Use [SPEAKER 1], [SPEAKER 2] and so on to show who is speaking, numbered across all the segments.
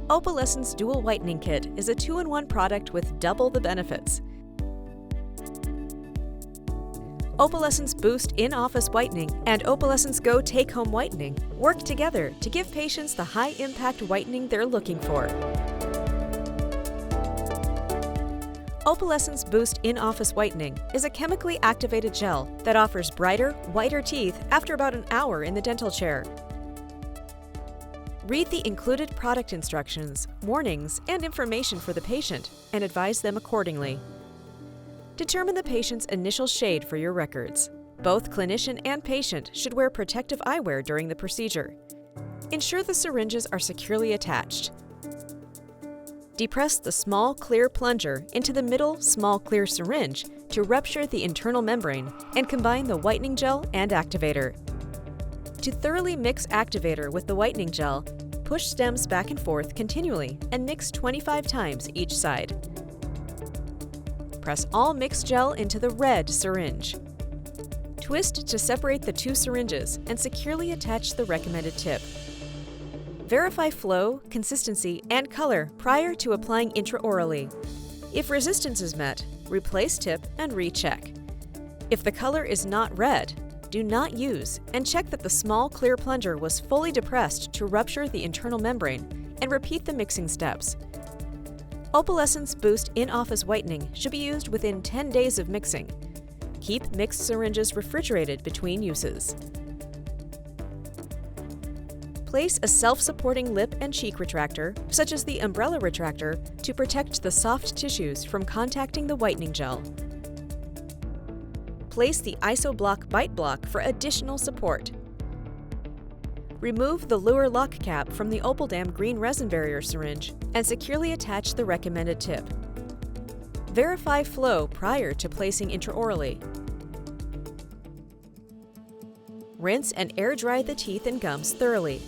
[SPEAKER 1] Opalescence Dual Whitening Kit is a 2-in-1 product with double the benefits. Opalescence Boost In-Office Whitening and Opalescence Go Take-Home Whitening work together to give patients the high-impact whitening they're looking for. Opalescence Boost In-Office Whitening is a chemically activated gel that offers brighter, whiter teeth after about an hour in the dental chair. Read the included product instructions, warnings, and information for the patient and advise them accordingly. Determine the patient's initial shade for your records. Both clinician and patient should wear protective eyewear during the procedure. Ensure the syringes are securely attached. Depress the small, clear plunger into the middle, small, clear syringe to rupture the internal membrane and combine the whitening gel and activator. To thoroughly mix activator with the whitening gel, push stems back and forth continually and mix 25 times each side. Press all mixed gel into the red syringe. Twist to separate the two syringes and securely attach the recommended tip. Verify flow, consistency, and color prior to applying intraorally. If resistance is met, replace tip and recheck. If the color is not red, do not use and check that the small clear plunger was fully depressed to rupture the internal membrane and repeat the mixing steps. Opalescence Boost In-Office Whitening should be used within 10 days of mixing. Keep mixed syringes refrigerated between uses. Place a self-supporting lip and cheek retractor, such as the umbrella retractor, to protect the soft tissues from contacting the whitening gel. Place the IsoBlock Bite Block for additional support. Remove the lure lock cap from the Opaldam green resin barrier syringe and securely attach the recommended tip. Verify flow prior to placing intraorally. Rinse and air dry the teeth and gums thoroughly.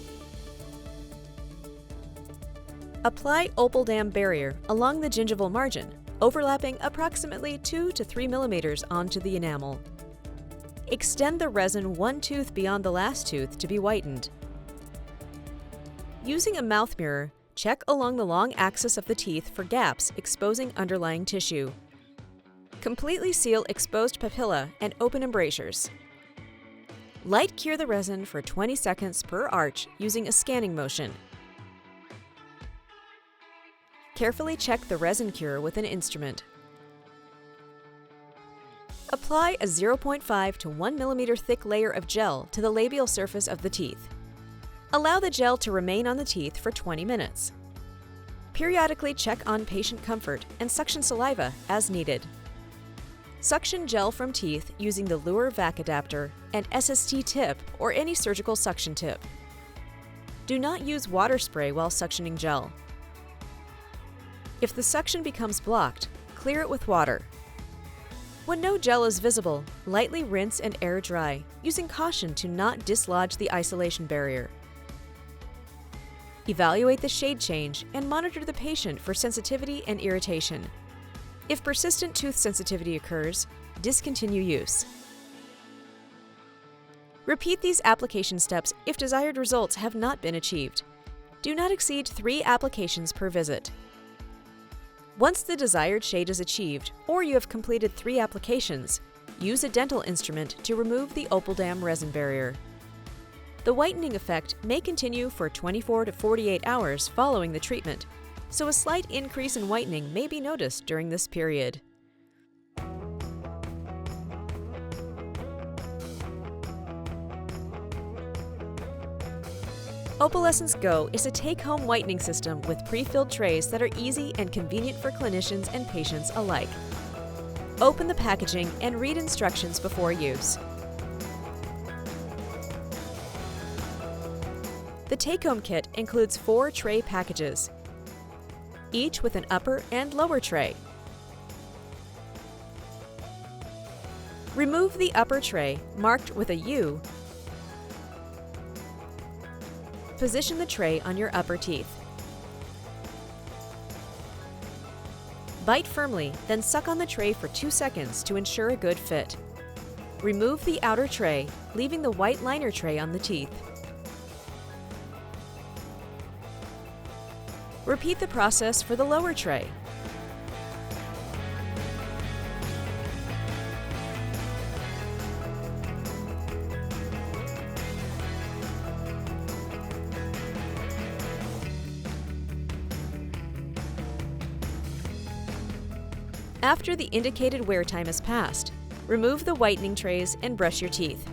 [SPEAKER 1] Apply Opaldam barrier along the gingival margin, overlapping approximately 2 to 3 millimeters onto the enamel. Extend the resin one tooth beyond the last tooth to be whitened. Using a mouth mirror, check along the long axis of the teeth for gaps exposing underlying tissue. Completely seal exposed papilla and open embrasures. Light cure the resin for 20 seconds per arch using a scanning motion. Carefully check the resin cure with an instrument. Apply a 0.5 to 1 millimeter thick layer of gel to the labial surface of the teeth. Allow the gel to remain on the teeth for 20 minutes. Periodically check on patient comfort and suction saliva as needed. Suction gel from teeth using the Lure vac adapter and SST tip or any surgical suction tip. Do not use water spray while suctioning gel. If the suction becomes blocked, clear it with water. When no gel is visible, lightly rinse and air dry, using caution to not dislodge the isolation barrier. Evaluate the shade change and monitor the patient for sensitivity and irritation. If persistent tooth sensitivity occurs, discontinue use. Repeat these application steps if desired results have not been achieved. Do not exceed 3 applications per visit. Once the desired shade is achieved, or you have completed 3 applications, use a dental instrument to remove the Opaldam resin barrier. The whitening effect may continue for 24 to 48 hours following the treatment, so a slight increase in whitening may be noticed during this period. Opalescence Go is a take-home whitening system with pre-filled trays that are easy and convenient for clinicians and patients alike. Open the packaging and read instructions before use. The take-home kit includes 4 tray packages, each with an upper and lower tray. Remove the upper tray, marked with a U. Position the tray on your upper teeth. Bite firmly, then suck on the tray for 2 seconds to ensure a good fit. Remove the outer tray, leaving the white liner tray on the teeth. Repeat the process for the lower tray. After the indicated wear time has passed, remove the whitening trays and brush your teeth.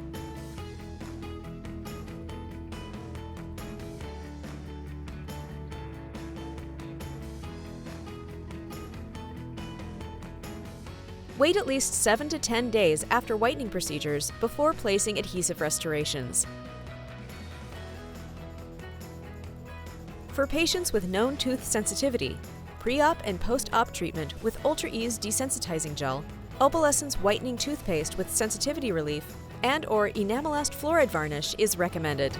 [SPEAKER 1] Wait at least 7 to 10 days after whitening procedures before placing adhesive restorations. For patients with known tooth sensitivity, pre-op and post-op treatment with Ultra Ease Desensitizing Gel, Opalescence Whitening Toothpaste with Sensitivity Relief, and/or Enamelast Fluoride Varnish is recommended.